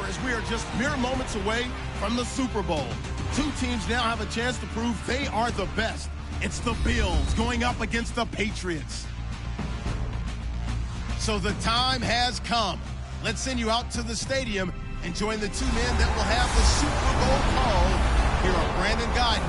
as we are just mere moments away from the Super Bowl. Two teams now have a chance to prove they are the best. It's the Bills going up against the Patriots. So the time has come. Let's send you out to the stadium and join the two men that will have the Super Bowl call. Here are Brandon Gaudin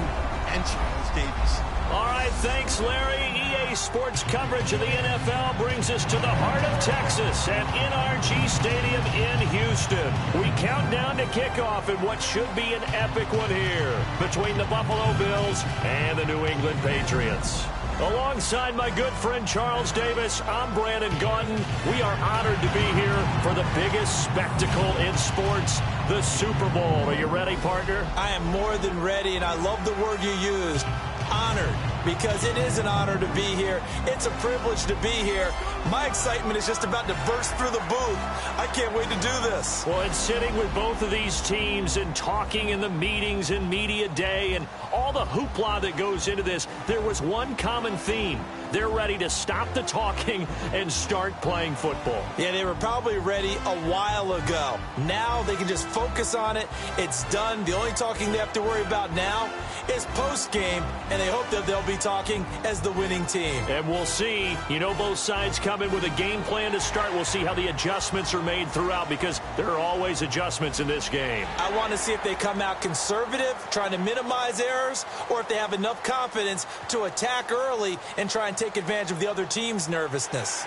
and Charles Davis. All right, thanks, Larry. EA Sports coverage of the NFL brings us to the heart of Texas at NRG Stadium in Houston. We count down to kickoff in what should be an epic one here between the Buffalo Bills and the New England Patriots. Alongside my good friend Charles Davis, I'm Brandon Gaudin. We are honored to be here for the biggest spectacle in sports, the Super Bowl. Are you ready, partner? I am more than ready, and I love the word you used. Honored, because it is an honor to be here. It's a privilege to be here. My excitement is just about to burst through the booth. I can't wait to do this. Well, it's sitting with both of these teams and talking in the meetings and media day and all the hoopla that goes into this. There was one common theme. They're ready to stop the talking and start playing football. Yeah, they were probably ready a while ago. Now they can just focus on it. It's done. The only talking they have to worry about now is post-game, and they hope that they'll be talking as the winning team. And we'll see. You know, both sides come in with a game plan to start. We'll see how the adjustments are made throughout, because there are always adjustments in this game. I want to see if they come out conservative, trying to minimize errors, or if they have enough confidence to attack early and try and take advantage of the other team's nervousness.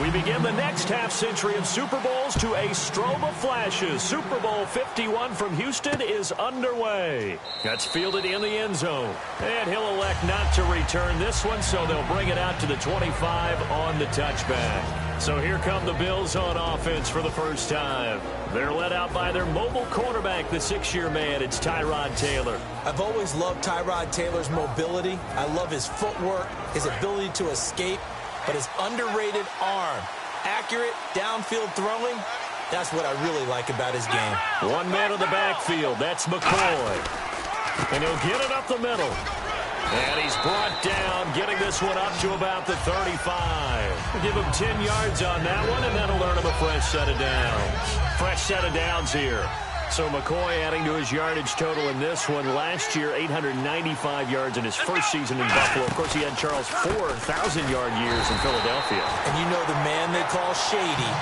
We begin the next half-century of Super Bowls to a strobe of flashes. Super Bowl 51 from Houston is underway. That's fielded in the end zone. And he'll elect not to return this one, so they'll bring it out to the 25 on the touchback. So here come the Bills on offense for the first time. They're led out by their mobile quarterback, the 6-year man. It's Tyrod Taylor. I've always loved Tyrod Taylor's mobility. I love his footwork, his ability to escape. But his underrated arm, accurate downfield throwing, that's what I really like about his game. One man in the backfield, that's McCoy. And he'll get it up the middle. And he's brought down, getting this one up to about the 35. We'll give him 10 yards on that one, and that'll earn him a fresh set of downs. Fresh set of downs here. So McCoy adding to his yardage total in this one. Last year, 895 yards in his first season in Buffalo. Of course, he had Charles 4,000-yard years in Philadelphia. And you know the man they call Shady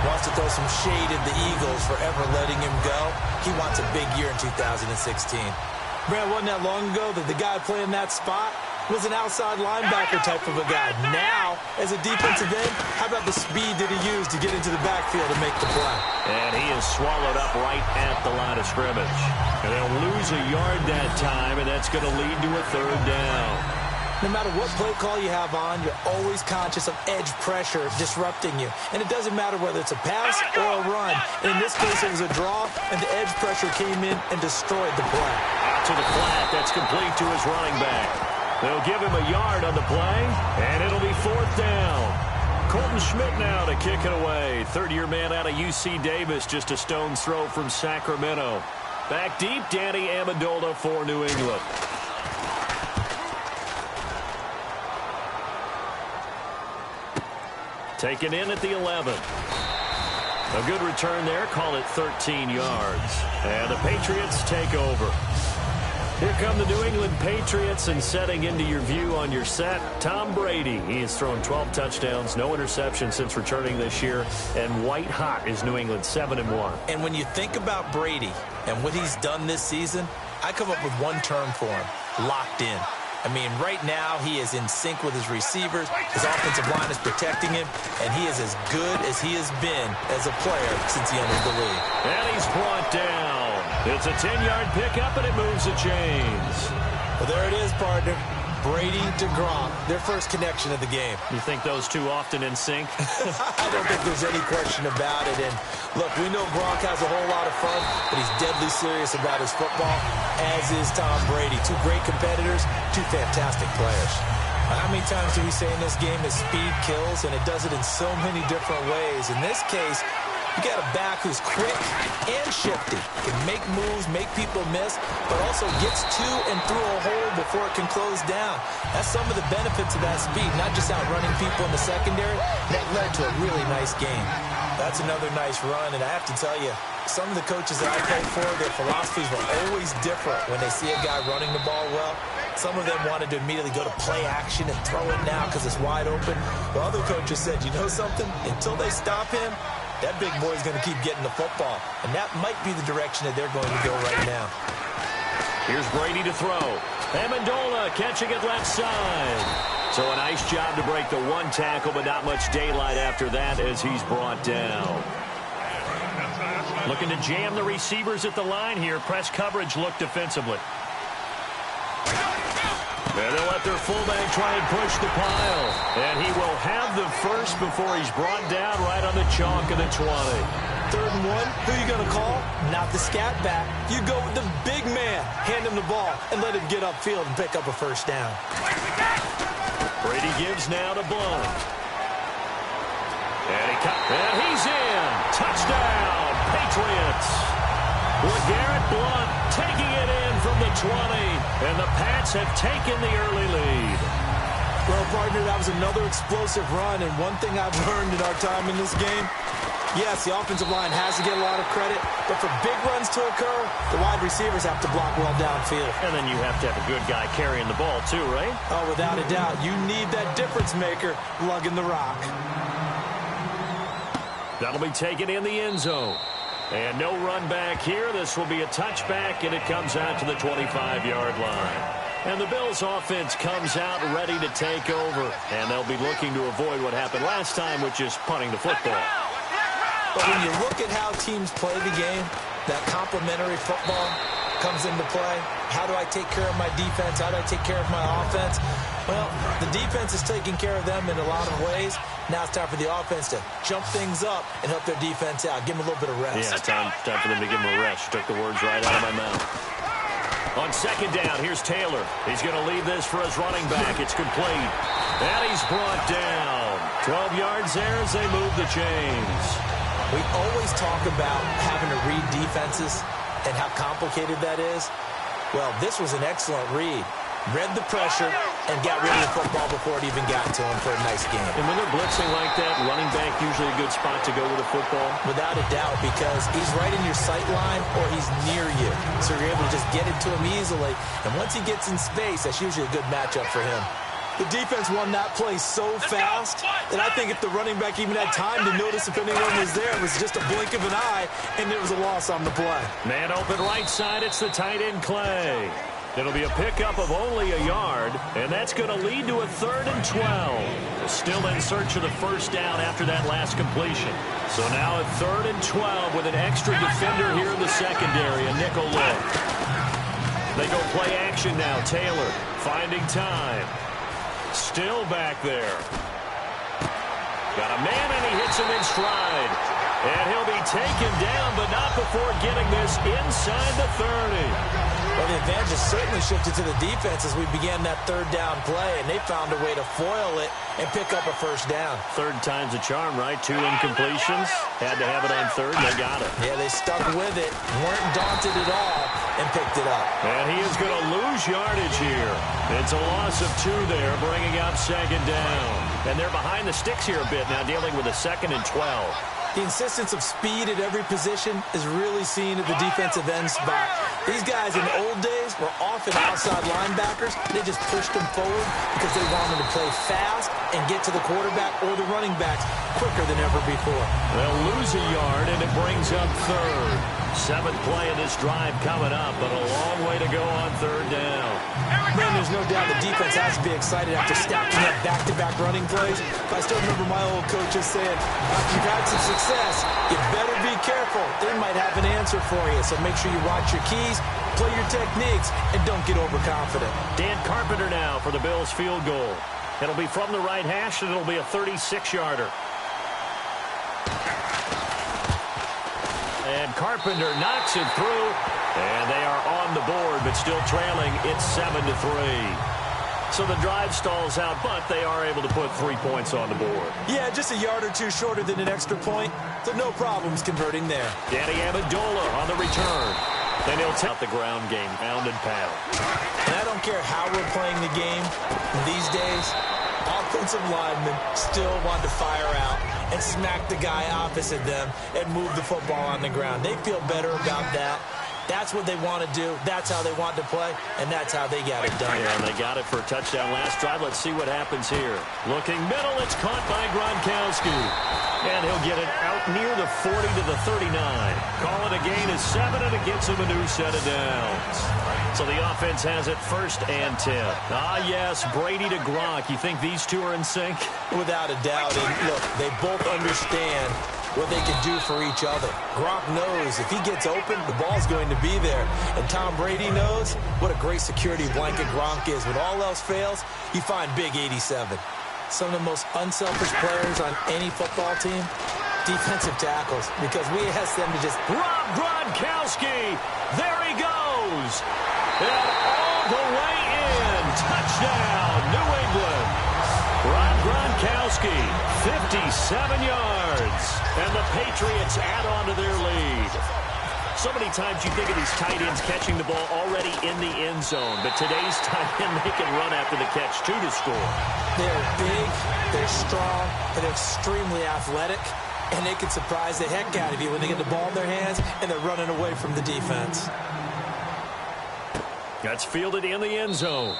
wants to throw some shade at the Eagles for ever letting him go. He wants a big year in 2016. Brad, wasn't that long ago that the guy playing that spot was an outside linebacker type of a guy. Now, as a defensive end, how about the speed that he used to get into the backfield to make the play? And he is swallowed up right at the line of scrimmage. And they'll lose a yard that time, and that's going to lead to a third down. No matter what play call you have on, you're always conscious of edge pressure disrupting you. And it doesn't matter whether it's a pass or a run. And in this case, it was a draw, and the edge pressure came in and destroyed the play. Out to the flat. That's complete to his running back. They'll give him a yard on the play, and it'll be fourth down. Colton Schmidt now to kick it away. Third-year man out of UC Davis, just a stone's throw from Sacramento. Back deep, Danny Amendola for New England. Taken in at the 11. A good return there, call it 13 yards. And the Patriots take over. Here come the New England Patriots, and setting into your view on your set, Tom Brady. He has thrown 12 touchdowns, no interceptions since returning this year, and white hot is New England, 7-1. And when you think about Brady and what he's done this season, I come up with one term for him: locked in. I mean, right now he is in sync with his receivers. His offensive line is protecting him, and he is as good as he has been as a player since he entered the league. And he's brought down. It's a 10-yard pickup, and it moves the chains. Well, there it is, partner. Brady to Gronk, their first connection of the game. You think those two often in sync? I don't think there's any question about it. And look, we know Gronk has a whole lot of fun, but he's deadly serious about his football, as is Tom Brady. Two great competitors, two fantastic players. How many times do we say in this game that speed kills, and it does it in so many different ways? In this case, you got a back who's quick and shifty, can make moves, make people miss, but also gets to and through a hole before it can close down. That's some of the benefits of that speed, not just outrunning people in the secondary. That led to a really nice game. That's another nice run, and I have to tell you, some of the coaches that I played for, their philosophies were always different when they see a guy running the ball well. Some of them wanted to immediately go to play action and throw it now because it's wide open. While other coaches said, you know something? Until they stop him, that big boy's going to keep getting the football. And that might be the direction that they're going to go right now. Here's Brady to throw. Amendola catching it left side. So a nice job to break the one tackle, but not much daylight after that as he's brought down. Looking to jam the receivers at the line here. Press coverage look defensively. And they'll let their fullback try and push the pile. And he will have the first before he's brought down right on the chalk of the 20. 3rd and 1, who are you going to call? Not the scat back. You go with the big man. Hand him the ball and let him get upfield and pick up a first down. Brady gives now to Blunt. And he's in. Touchdown, Patriots. LeGarrette Blunt taking it in from the 20. And the Pats have taken the early lead. Well, partner, that was another explosive run. And one thing I've learned in our time in this game, yes, the offensive line has to get a lot of credit. But for big runs to occur, the wide receivers have to block well downfield. And then you have to have a good guy carrying the ball too, right? Oh, without a doubt. You need that difference maker lugging the rock. That'll be taken in the end zone. And no run back here. This will be a touchback, and it comes out to the 25-yard line. And the Bills' offense comes out ready to take over. And they'll be looking to avoid what happened last time, which is punting the football. But when you look at how teams play the game, that complementary football comes into play. How do I take care of my defense? How do I take care of my offense? Well, the defense is taking care of them in a lot of ways. Now it's time for the offense to jump things up and help their defense out. Give them a little bit of rest. Yeah, time for them to give them a rest. You took the words right out of my mouth. On 2nd down, here's Taylor. He's going to leave this for his running back. It's complete. And he's brought down. 12 yards there as they move the chains. We always talk about having to read defenses and how complicated that is. Well, this was an excellent read. Read the pressure and got rid of the football before it even got to him for a nice game. And when they're blitzing like that, running back usually a good spot to go with the football? Without a doubt, because he's right in your sight line or he's near you. So you're able to just get it to him easily. And once he gets in space, that's usually a good matchup for him. The defense won that play so fast that I think if the running back even had time to notice if anyone was there, it was just a blink of an eye, and there was a loss on the play. Man open right side, it's the tight end Clay. It'll be a pickup of only a yard, and that's going to lead to a 3rd and 12. Still in search of the first down after that last completion. So now a 3rd and 12 with an extra defender here in the secondary, a nickel look. They go play action now. Taylor finding time. Still back there. Got a man, and he hits him in stride. And he'll be taken down, but not before getting this inside the 30. Well, the advantage certainly shifted to the defense as we began that 3rd down play, and they found a way to foil it and pick up a first down. 3rd time's a charm, right? 2 incompletions. Had to have it on 3rd, and they got it. Yeah, they stuck with it, weren't daunted at all, and picked it up. And he is going to lose yardage here. It's a loss of 2 there, bringing up 2nd down. And they're behind the sticks here a bit now, dealing with a 2nd and 12. The insistence of speed at every position is really seen at the defensive end spot. These guys in the old days were often outside linebackers. They just pushed them forward because they wanted to play fast and get to the quarterback or the running backs quicker than ever before. They'll lose a yard, and it brings up 3rd. 7th play of this drive coming up, but a long way to go on 3rd down. Brandon, there's no doubt the defense has to be excited after stacking up back-to-back running plays. I still remember my old coaches saying, after you've had some success, you better be careful. They might have an answer for you, so make sure you watch your keys, play your techniques, and don't get overconfident. Dan Carpenter now for the Bills field goal. It'll be from the right hash, and it'll be a 36-yarder. And Carpenter knocks it through, and they are on the board, but still trailing. It's 7-3. So the drive stalls out, but they are able to put 3 points on the board. Yeah, just a yard or two shorter than an extra point, so no problems converting there. Danny Amendola on the return. Then he'll take the ground game, pound and pound. And I don't care how we're playing the game these days, offensive linemen still want to fire out and smack the guy opposite them and move the football on the ground. They feel better about that. That's what they want to do. That's how they want to play, and that's how they got it done. Yeah, and they got it for a touchdown last drive. Let's see what happens here. Looking middle, it's caught by Gronkowski. And he'll get it out near the 40 to the 39. Call it a gain of 7, and it gets him a new set of downs. So the offense has it 1st and 10. Ah, yes, Brady to Gronk. You think these two are in sync? Without a doubt. And look, they both understand what they can do for each other. Gronk knows if he gets open, the ball's going to be there. And Tom Brady knows what a great security blanket Gronk is. When all else fails, you find Big 87. Some of the most unselfish players on any football team, defensive tackles, because we ask them to just... Rob Gronkowski, there he goes. And all the way in. Touchdown, New England. Rob Gronkowski, 57 yards. And the Patriots add on to their lead. So many times you think of these tight ends catching the ball already in the end zone. But today's tight end, they can run after the catch, too, to score. They're big, they're strong, and they're extremely athletic. And they can surprise the heck out of you when they get the ball in their hands and they're running away from the defense. That's fielded in the end zone.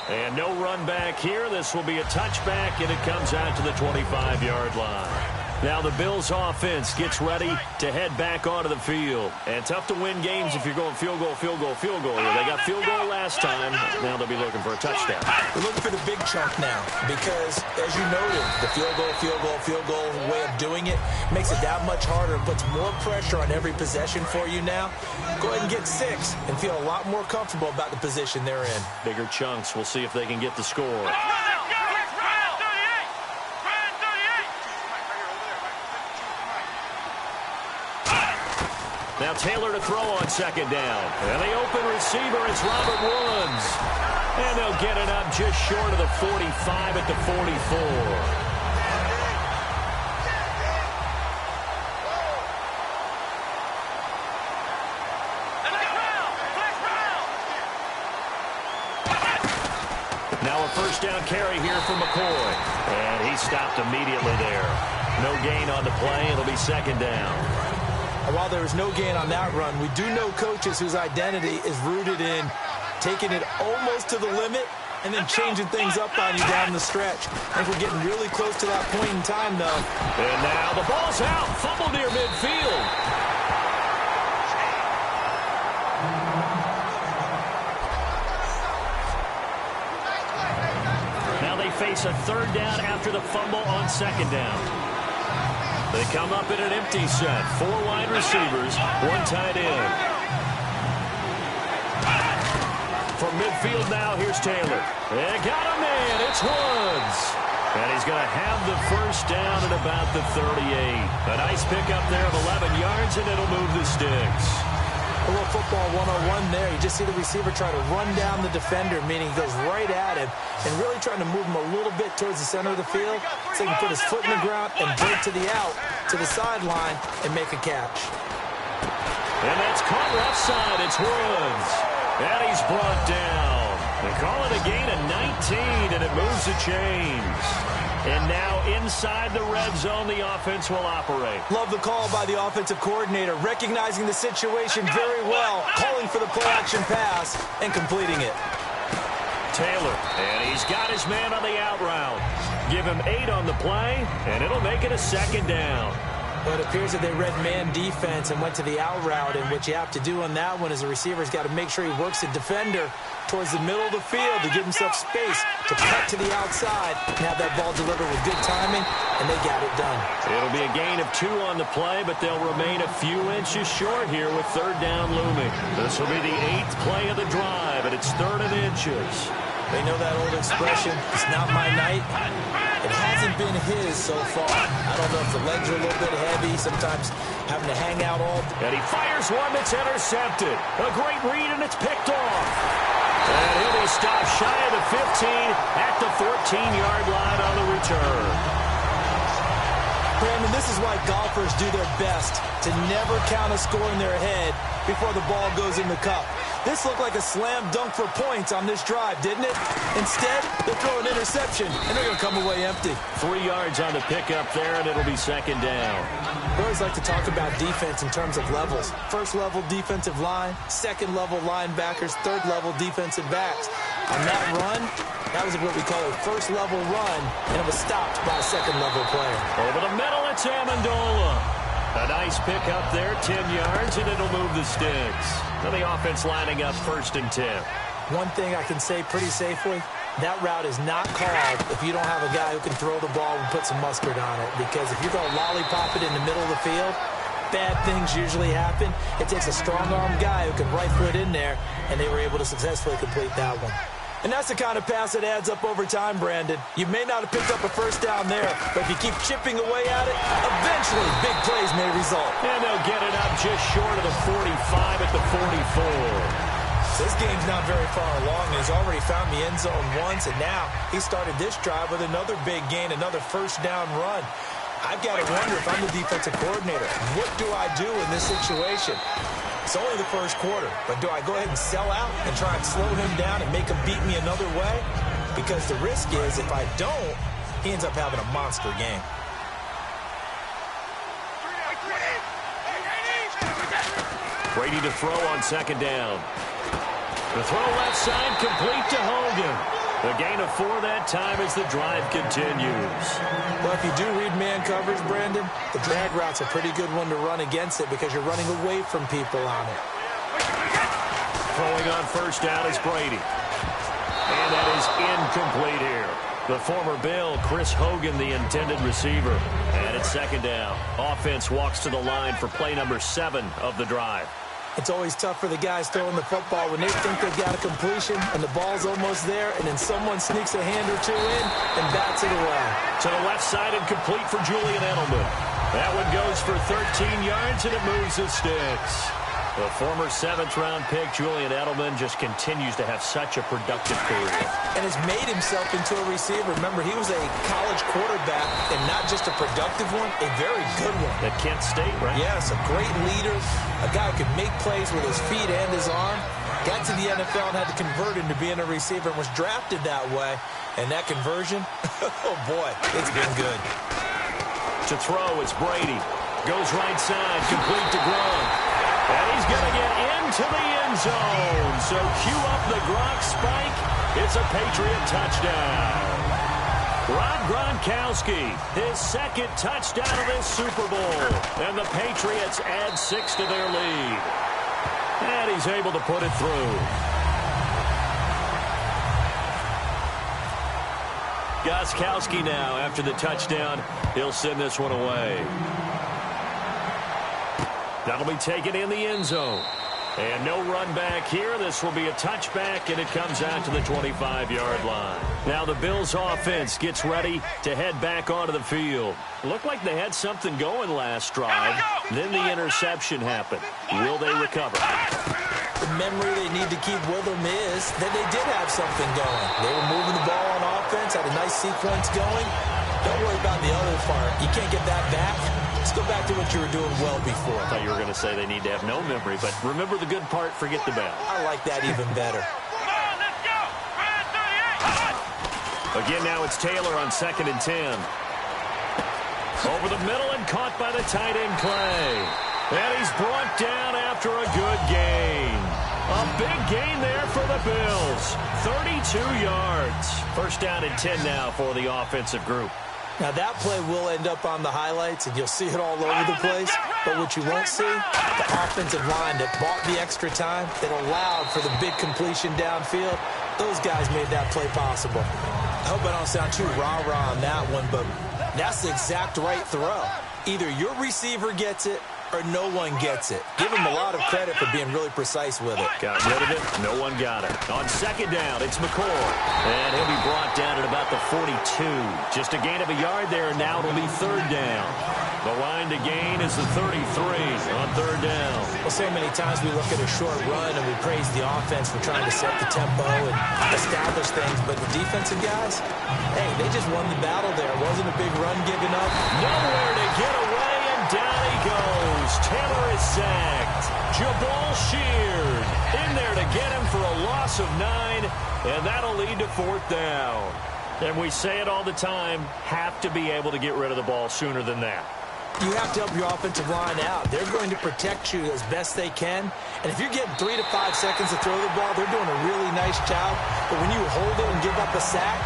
And no run back here. This will be a touchback, and it comes out to the 25-yard line. Now the Bills offense gets ready to head back onto the field. And tough to win games if you're going field goal, field goal, field goal here. They got field goal last time. Now they'll be looking for a touchdown. They're looking for the big chunk now because, as you noted, the field goal, field goal, field goal way of doing it makes it that much harder and puts more pressure on every possession for you now. Go ahead and get 6 and feel a lot more comfortable about the position they're in. Bigger chunks. We'll see if they can get the score. Now Taylor to throw on 2nd down. And the open receiver is Robert Woods. And they'll get it up just short of the 45 at the 44. Now a 1st down carry here for McCoy. And he stopped immediately there. No gain on the play. It'll be 2nd down. And while there was no gain on that run, we do know coaches whose identity is rooted in taking it almost to the limit and then changing things up on you down the stretch. I think we're getting really close to that point in time, though. And now the ball's out. Fumble near midfield. Now they face a 3rd down after the fumble on 2nd down. They come up in an empty set. 4 wide receivers, 1 tight end. From midfield now, here's Taylor. They got a man. It's Woods. And he's going to have the 1st down at about the 38. A nice pickup there of 11 yards, and it'll move the sticks. A little football 101 there. You just see the receiver try to run down the defender, meaning he goes right at him and really trying to move him a little bit towards the center of the field so he can put his foot in the ground and break to the out, to the sideline, and make a catch. And that's caught left side. It's Woods. And he's brought down. They call it a gain of 19, and it moves the chains. And now inside the red zone, the offense will operate. Love the call by the offensive coordinator, recognizing the situation very well, calling for the play-action pass, and completing it. Taylor, and he's got his man on the out route. Give him 8 on the play, and it'll make it a 2nd down. Well, it appears that they read man defense and went to the out route, and what you have to do on that one is the receiver's got to make sure he works the defender towards the middle of the field to give himself space to cut to the outside and have that ball delivered with good timing, and they got it done. It'll be a gain of 2 on the play, but they'll remain a few inches short here with 3rd down looming. This will be the 8th play of the drive, and it's 3rd and inches. They know that old expression, it's not my night. It hasn't been his so far. I don't know if the legs are a little bit heavy, sometimes having to hang out all. And he fires one that's intercepted. A great read, and it's picked off. And he'll be stopped shy of the 15 at the 14-yard line on the return. Brandon, this is why golfers do their best to never count a score in their head before the ball goes in the cup. This looked like a slam dunk for points on this drive, didn't it? Instead, they throw an interception, and they're going to come away empty. 3 yards on the pickup there, and it'll be 2nd down. We always like to talk about defense in terms of levels. 1st level defensive line, 2nd level linebackers, 3rd level defensive backs. On that run, that was what we call a 1st level run, and it was stopped by a 2nd level player. Over the middle, it's Amendola. A nice pick up there, 10 yards, and it'll move the sticks. So the offense lining up 1st and 10. One thing I can say pretty safely, that route is not called if you don't have a guy who can throw the ball and put some mustard on it. Because if you're going to lollipop it in the middle of the field, bad things usually happen. It takes a strong-armed guy who can rifle it in there, and they were able to successfully complete that one. And that's the kind of pass that adds up over time, Brandon. You may not have picked up a 1st down there, but if you keep chipping away at it, eventually big plays may result. And they'll get it up just short of the 45 at the 44. This game's not very far along. He's already found the end zone once, and now he started this drive with another big gain, another 1st down run. I've got to wonder if I'm the defensive coordinator. What do I do in this situation? It's only the 1st quarter, but do I go ahead and sell out and try and slow him down and make him beat me another way? Because the risk is if I don't, he ends up having a monster game. Brady to throw on 2nd down. The throw left side complete to Hogan. The gain of 4 that time as the drive continues. Well, if you do read man coverage, Brandon, the drag route's a pretty good one to run against it because you're running away from people on it. Throwing on 1st down is Brady. And that is incomplete here. The former Bill, Chris Hogan, the intended receiver. And it's 2nd down. Offense walks to the line for play number 7 of the drive. It's always tough for the guys throwing the football when they think they've got a completion and the ball's almost there, and then someone sneaks a hand or 2 in and bats it away. To the left side and complete for Julian Edelman. That one goes for 13 yards, and it moves the sticks. The former 7th-round pick, Julian Edelman, just continues to have such a productive career. And has made himself into a receiver. Remember, he was a college quarterback, and not just a productive one, a very good one. At Kent State, right? Yes, a great leader, a guy who could make plays with his feet and his arm. Got to the NFL and had to convert into being a receiver and was drafted that way. And that conversion, oh boy, it's been good. To throw, it's Brady. Goes right side, complete to Gronk. And he's going to get into the end zone. So cue up the Gronk spike. It's a Patriot touchdown. Rob Gronkowski, his 2nd touchdown of this Super Bowl. And the Patriots add 6 to their lead. And he's able to put it through. Gronkowski now, after the touchdown, he'll send this one away. That'll be taken in the end zone. And no run back here. This will be a touchback, and it comes out to the 25-yard line. Now the Bills' offense gets ready to head back onto the field. Looked like they had something going last drive. Then the interception happened. Will they recover? The memory they need to keep with them is that they did have something going. They were moving the ball on offense, had a nice sequence going. Don't worry about the other part. You can't get that back. Let's go back to what you were doing well before. I thought you were going to say they need to have no memory, but remember the good part, forget the bad. I like that even better. Again, now it's Taylor on 2nd and 10. Over the middle and caught by the tight end Clay. And he's brought down after a good gain. A big gain there for the Bills. 32 yards. 1st down and 10 now for the offensive group. Now, that play will end up on the highlights, and you'll see it all over the place. But what you won't see, the offensive line that bought the extra time, that allowed for the big completion downfield, those guys made that play possible. I hope I don't sound too rah-rah on that one, but that's the exact right throw. Either your receiver gets it or no one gets it. Give him a lot of credit for being really precise with it. Got rid of it. No one got it. On second down, it's McCoy. And he'll be brought down at about the 42. Just a gain of a yard there, and now it'll be third down. The line to gain is the 33 on third down. Well, so many times we look at a short run and we praise the offense for trying to set the tempo and establish things. But the defensive guys, hey, they just won the battle there. It wasn't a big run given up. Nowhere to get away, and down he goes. Taylor is sacked. Jabal Sheard in there to get him for a loss of 9, and that'll lead to fourth down. And we say it all the time, have to be able to get rid of the ball sooner than that. You have to help your offensive line out. They're going to protect you as best they can. And if you're getting 3 to 5 seconds to throw the ball, they're doing a really nice job. But when you hold it and give up a sack,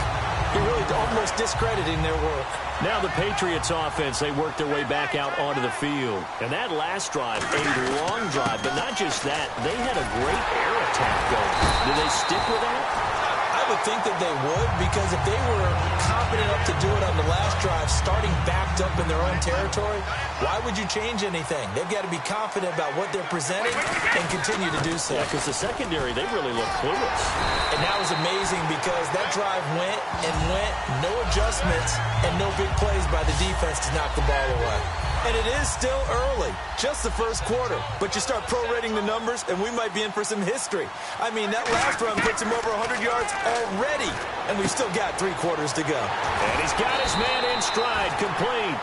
you're really almost discrediting their work. Now the Patriots offense, they work their way back out onto the field. And that last drive, a long drive, but not just that, they had a great air attack going. Did they stick with that? I would think that they would, because if they were confident enough to do it on the last drive, starting backed up in their own territory, why would you change anything? They've got to be confident about what they're presenting and continue to do so. Yeah, because the secondary, they really look clueless. And that was amazing because that drive went and went, no adjustments, and no big plays by the defense to knock the ball away. And it is still early, just the first quarter. But you start prorating the numbers, and we might be in for some history. I mean, that last run puts him over 100 yards already, and we've still got 3 quarters to go. And he's got his man in stride, complete.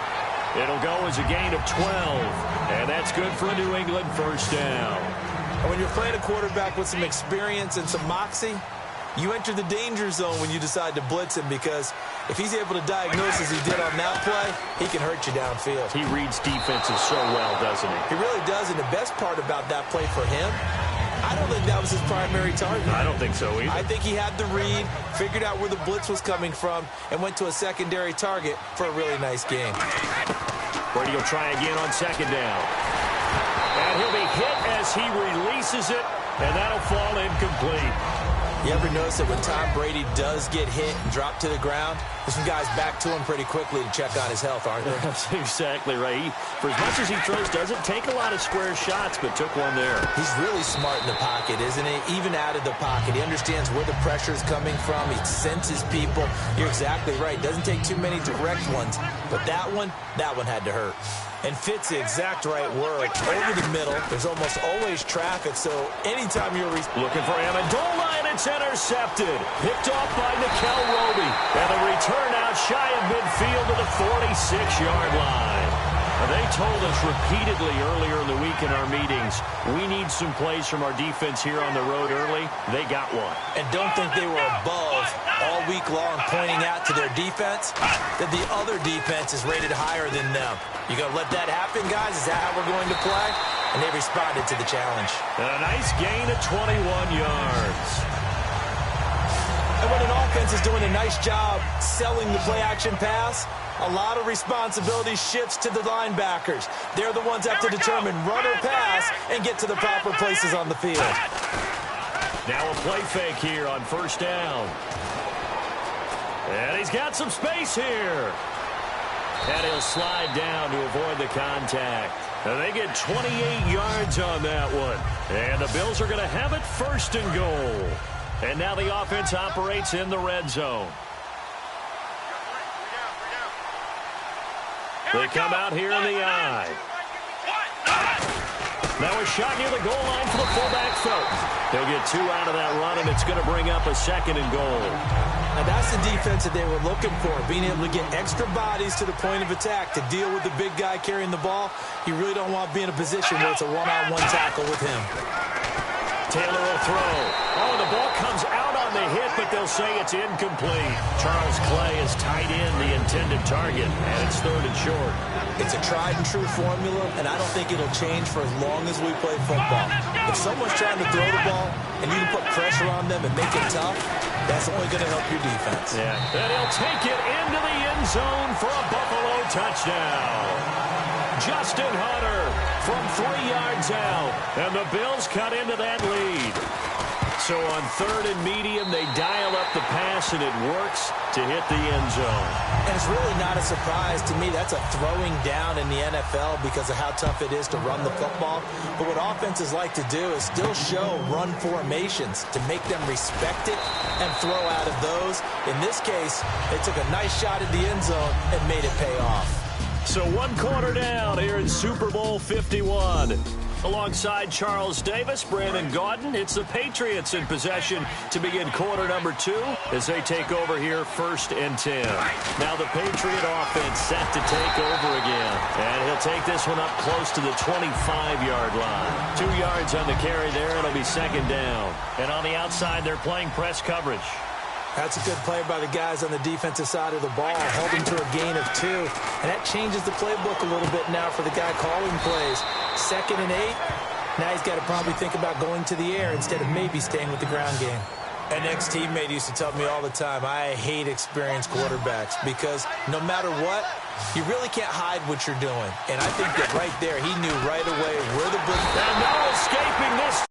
It'll go as a gain of 12, and that's good for a New England first down. And when you're playing a quarterback with some experience and some moxie, you enter the danger zone when you decide to blitz him, because if he's able to diagnose as he did on that play, he can hurt you downfield. He reads defenses so well, doesn't he? He really does, and the best part about that play for him, I don't think that was his primary target. I don't think so either. I think he had the read, figured out where the blitz was coming from, and went to a secondary target for a really nice game. Brady will try again on second down. And he'll be hit as he releases it, and that'll fall incomplete. You ever notice that when Tom Brady does get hit and drop to the ground, there's some guys back to him pretty quickly to check on his health, aren't there? That's exactly right. For as much as he throws, doesn't take a lot of square shots, but took one there. He's really smart in the pocket, isn't he? Even out of the pocket. He understands where the pressure is coming from. He senses people. You're exactly right. Doesn't take too many direct ones. But that one had to hurt. And fits the exact right word. Over the middle, there's almost always traffic, so anytime you're looking for Amendola, and it's intercepted. Picked off by Nikel Roby. And the return out shy of midfield to the 46-yard line. They told us repeatedly earlier in the week in our meetings, we need some plays from our defense here on the road early. They got one. And don't think they were above all week long pointing out to their defense that the other defense is rated higher than them. You going to let that happen, guys? Is that how we're going to play? And they responded to the challenge. And a nice gain of 21 yards. And when an offense is doing a nice job selling the play-action pass, a lot of responsibility shifts to the linebackers. They're the ones that have to determine run or pass and get to the proper places on the field. Now a play fake here on first down. And he's got some space here. And he'll slide down to avoid the contact. And they get 28 yards on that one. And the Bills are going to have it first and goal. And now the offense operates in the red zone. They come out here in the eye. Now a shot near the goal line for the fullback, Felton. He'll get 2 out of that run, and it's going to bring up a second and goal. Now that's the defense that they were looking for, being able to get extra bodies to the point of attack to deal with the big guy carrying the ball. You really don't want to be in a position where it's a one-on-one tackle with him. Taylor will throw. Oh, and the ball comes out on on the hit, but they'll say it's incomplete. Charles Clay has tied in the intended target, and it's 3rd and short. It's a tried-and-true formula, and I don't think it'll change for as long as we play football. If someone's trying to throw the ball and you can put pressure on them and make it tough, that's only going to help your defense. Yeah. And he'll take it into the end zone for a Buffalo touchdown. Justin Hunter from 3 yards out, and the Bills cut into that lead. So on 3rd and medium, they dial up the pass, and it works to hit the end zone. And it's really not a surprise to me. That's a throwing down in the NFL because of how tough it is to run the football. But what offenses like to do is still show run formations to make them respect it and throw out of those. In this case, they took a nice shot at the end zone and made it pay off. So 1 quarter down here in Super Bowl 51. Alongside Charles Davis, Brandon Gaudin, it's the Patriots in possession to begin quarter number 2 as they take over here 1st and 10. Now the Patriot offense set to take over again. And he'll take this one up close to the 25-yard line. 2 yards on the carry there. It'll be 2nd down. And on the outside, they're playing press coverage. That's a good play by the guys on the defensive side of the ball, holding to a gain of 2. And that changes the playbook a little bit now for the guy calling plays. 2nd and 8. Now he's got to probably think about going to the air instead of maybe staying with the ground game. An ex-teammate used to tell me all the time, I hate experienced quarterbacks because no matter what, you really can't hide what you're doing. And I think that right there, he knew right away where the book. And no escaping this